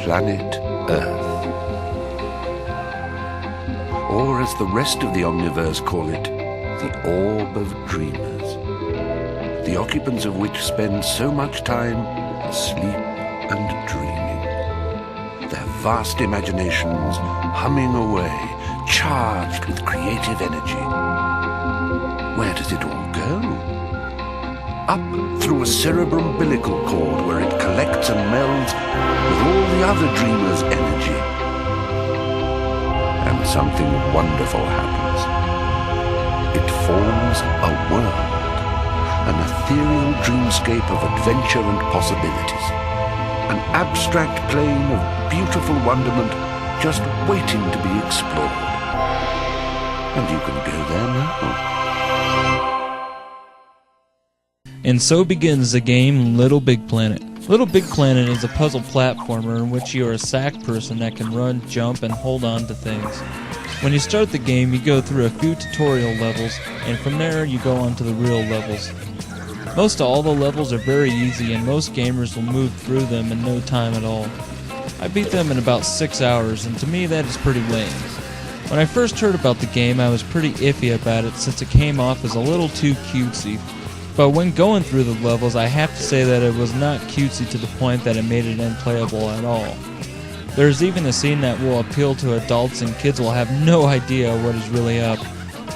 planet Earth. Or as the rest of the Omniverse call it, the Orb of Dreamers, the occupants of which spend so much time asleep and dreaming, their vast imaginations humming away, charged with creative energy. Where does it all go? Up through a cerebroumbilical cord where it collects and melds with all the other dreamers' energy. And something wonderful happens. It forms a world, an ethereal dreamscape of adventure and possibilities, an abstract plane of beautiful wonderment just waiting to be explored. And you can go there now. And so begins the game Little Big Planet. Little Big Planet is a puzzle platformer in which you are a sack person that can run, jump, and hold on to things. When you start the game, you go through a few tutorial levels, and from there you go on to the real levels. Most all the levels are very easy, and most gamers will move through them in no time at all. I beat them in about 6 hours, and to me that is pretty lame. When I first heard about the game, I was pretty iffy about it since it came off as a little too cutesy. But when going through the levels, I have to say that it was not cutesy to the point that it made it unplayable at all. There's even a scene that will appeal to adults and kids will have no idea what is really up,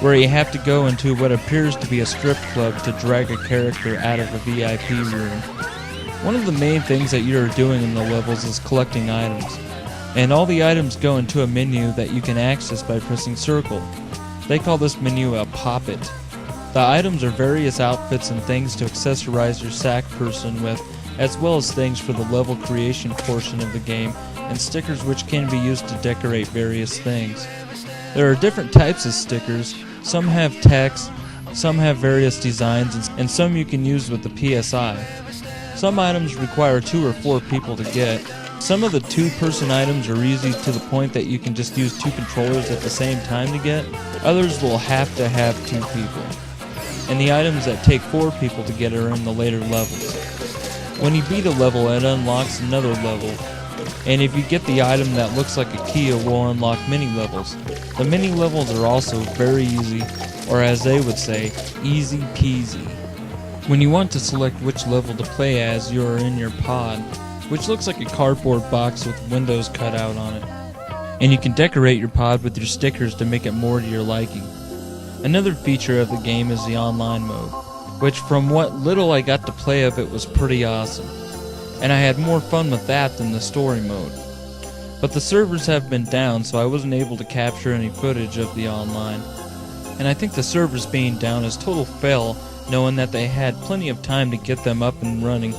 where you have to go into what appears to be a strip club to drag a character out of a VIP room. One of the main things that you're doing in the levels is collecting items, and all the items go into a menu that you can access by pressing circle. They call this menu a pop-it. The items are various outfits and things to accessorize your sack person with, as well as things for the level creation portion of the game, and stickers which can be used to decorate various things. There are different types of stickers. Some have text, some have various designs, and some you can use with the PSI. Some items require 2 or 4 people to get. Some of the 2-person items are easy to the point that you can just use 2 controllers at the same time to get. Others will have to have 2 people. And the items that take 4 people to get are in the later levels. When you beat a level, it unlocks another level. And if you get the item that looks like a key, it will unlock mini levels. The mini levels are also very easy, or as they would say, easy peasy. When you want to select which level to play as, you are in your pod, which looks like a cardboard box with windows cut out on it. And you can decorate your pod with your stickers to make it more to your liking. Another feature of the game is the online mode, which from what little I got to play of it was pretty awesome. And I had more fun with that than the story mode. But the servers have been down, so I wasn't able to capture any footage of the online. And I think the servers being down is total fail, knowing that they had plenty of time to get them up and running,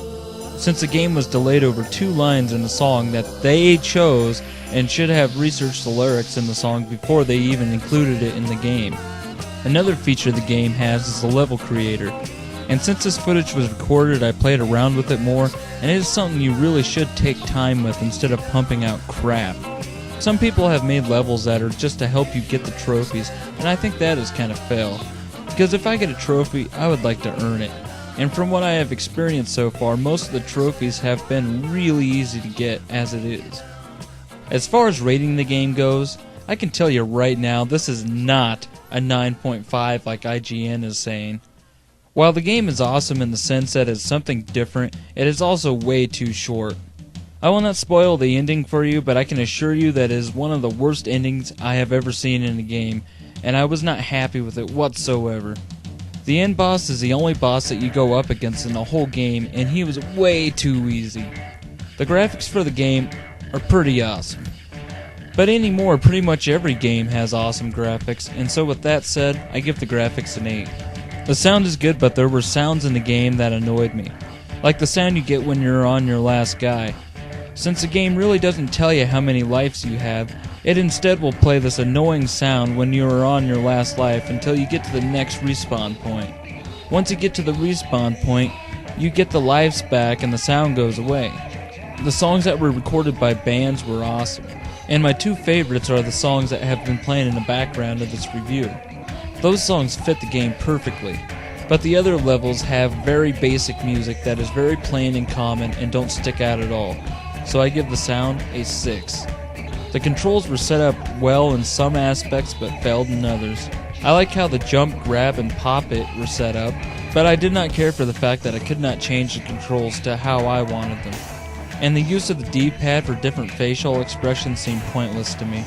since the game was delayed over 2 lines in the song that they chose and should have researched the lyrics in the song before they even included it in the game. Another feature the game has is the level creator. And since this footage was recorded, I played around with it more, and it is something you really should take time with instead of pumping out crap. Some people have made levels that are just to help you get the trophies, and I think that is kind of fail. Because if I get a trophy, I would like to earn it. And from what I have experienced so far, most of the trophies have been really easy to get as it is. As far as rating the game goes, I can tell you right now, this is not a 9.5 like IGN is saying. While the game is awesome in the sense that it's something different, it is also way too short. I will not spoil the ending for you, but I can assure you that it is one of the worst endings I have ever seen in a game, and I was not happy with it whatsoever. The end boss is the only boss that you go up against in the whole game, and he was way too easy. The graphics for the game are pretty awesome. But anymore, pretty much every game has awesome graphics, and so with that said, I give the graphics an 8. The sound is good, but there were sounds in the game that annoyed me, like the sound you get when you're on your last guy. Since the game really doesn't tell you how many lives you have, it instead will play this annoying sound when you are on your last life until you get to the next respawn point. Once you get to the respawn point, you get the lives back and the sound goes away. The songs that were recorded by bands were awesome, and my 2 favorites are the songs that have been playing in the background of this review. Those songs fit the game perfectly, but the other levels have very basic music that is very plain and common and don't stick out at all. so I give the sound a 6. The controls were set up well in some aspects but failed in others. I like how the jump, grab, and pop it were set up, but I did not care for the fact that I could not change the controls to how I wanted them. And the use of the D-pad for different facial expressions seemed pointless to me.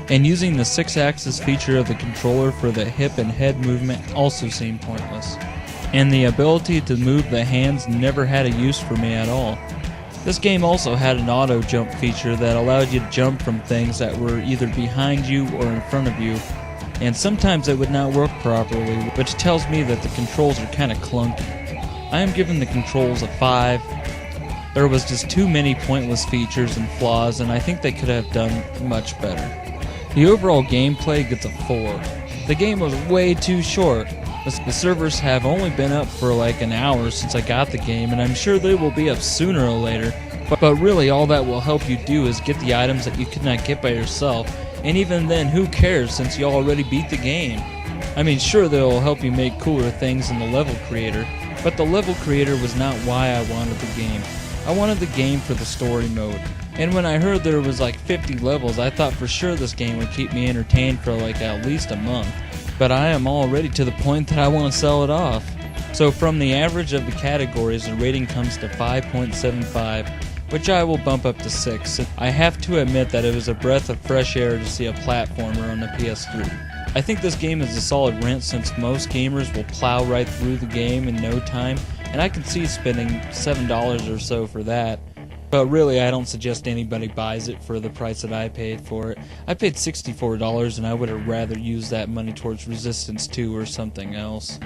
And using the 6-axis feature of the controller for the hip and head movement also seemed pointless. And the ability to move the hands never had a use for me at all. This game also had an auto jump feature that allowed you to jump from things that were either behind you or in front of you, and sometimes it would not work properly, which tells me that the controls are kinda clunky. I am giving the controls a 5. There was just too many pointless features and flaws, and I think they could have done much better. The overall gameplay gets a 4. The game was way too short. The servers have only been up for like an hour since I got the game, and I'm sure they will be up sooner or later, but really all that will help you do is get the items that you could not get by yourself, and even then, who cares since you already beat the game? I mean, sure, they'll help you make cooler things in the level creator, but the level creator was not why I wanted the game. I wanted the game for the story mode. And when I heard there was like 50 levels, I thought for sure this game would keep me entertained for like at least a month. But I am already to the point that I want to sell it off. So from the average of the categories, the rating comes to 5.75, which I will bump up to 6. I have to admit that it was a breath of fresh air to see a platformer on the PS3. I think this game is a solid rent since most gamers will plow right through the game in no time, and I can see spending $7 or so for that. But really, I don't suggest anybody buys it for the price that I paid for it. I paid $64 and I would have rather used that money towards Resistance 2 or something else.